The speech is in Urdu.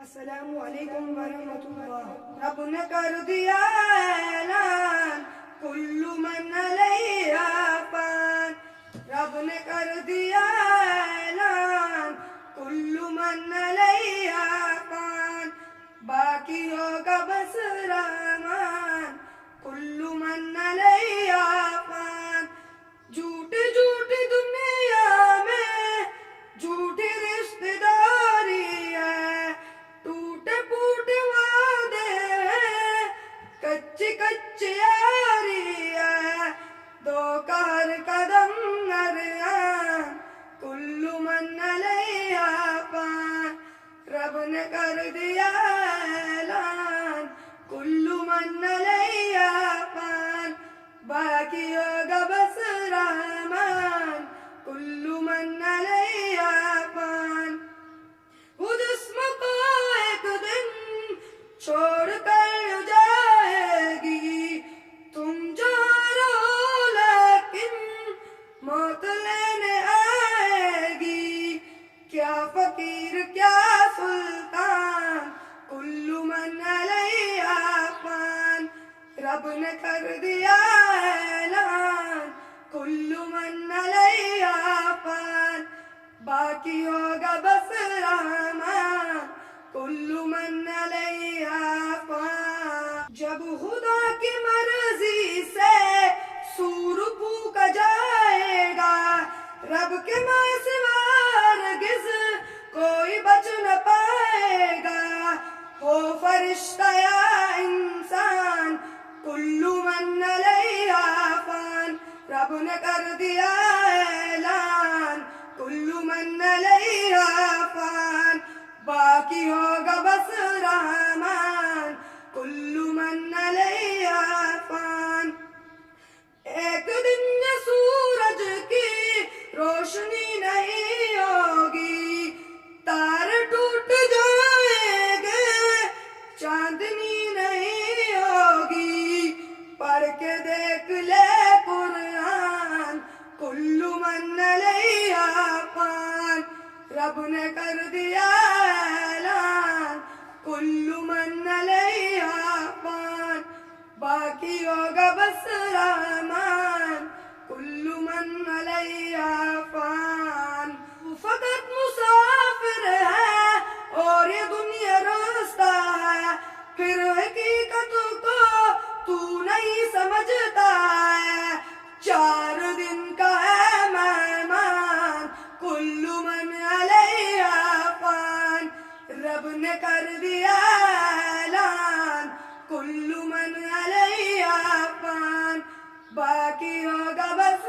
السلام علیکم ورحمۃ اللہ۔ رب نے کر دیا اعلان کل من علیہا فان، رب نے کر دیا اعلان کل من علیہا فان، باقی ہوگا بس رحمان کل من علیہا فان۔ جھوٹی جھوٹی دنیا میں جھوٹی رشتہ داری ہے، ٹوٹے پوٹے وعدے ہیں، کچی کچی یاری ہے، دھوکہ ہر قدم نریان کل من علیہا فان، رب نے کر دیا اعلان کل من علیہا فان، باقی ہوگا بس رحمان کل من علیہا فان۔ وہ جسم کو ایک دن چھوڑ کر جائے گی، تم جا رہو لیکن موت لینے آئے گی، کیا فقیر کیا سلطان کل من علیہا فان، رب نے کر دیا اعلان کل من علیہا فان، باقی ہوگا بس رحمان کل من علیہا فان۔ جب خدا کی مرضی سے سور پھونکا جائے گا، رب کے ماں سوا ہرگز کوئی بچ نہ پائے گا، ہو فرشتہ یا انسان کل من علیہا فان، رب نے کر دیا اعلان کل من علیہا فان، باقی ہوگا بس رحمان کل من علیہا فان۔ ایک دن یہ سورج کی روشنی نہیں ہوگی، تارے ٹوٹ جائیں گے، چاندنی نہیں ہوگی، پڑھ کے دیکھ لے قرآن کل من علیہا فان، رب نے کر دیا اعلان کل من علیہا فان، باقی ہوگا بس رحمان کل من علیہا فان۔ تو فقط مسافر ہے اور یہ دنیا راستہ ہے، پھر حقیقت کو تو نہیں سمجھتا ہے، 4 دن کا ہے مہمان کل من علیہا فان، رب نے کر دیا اعلان کل من علیہا فان، باقی ہوگا بس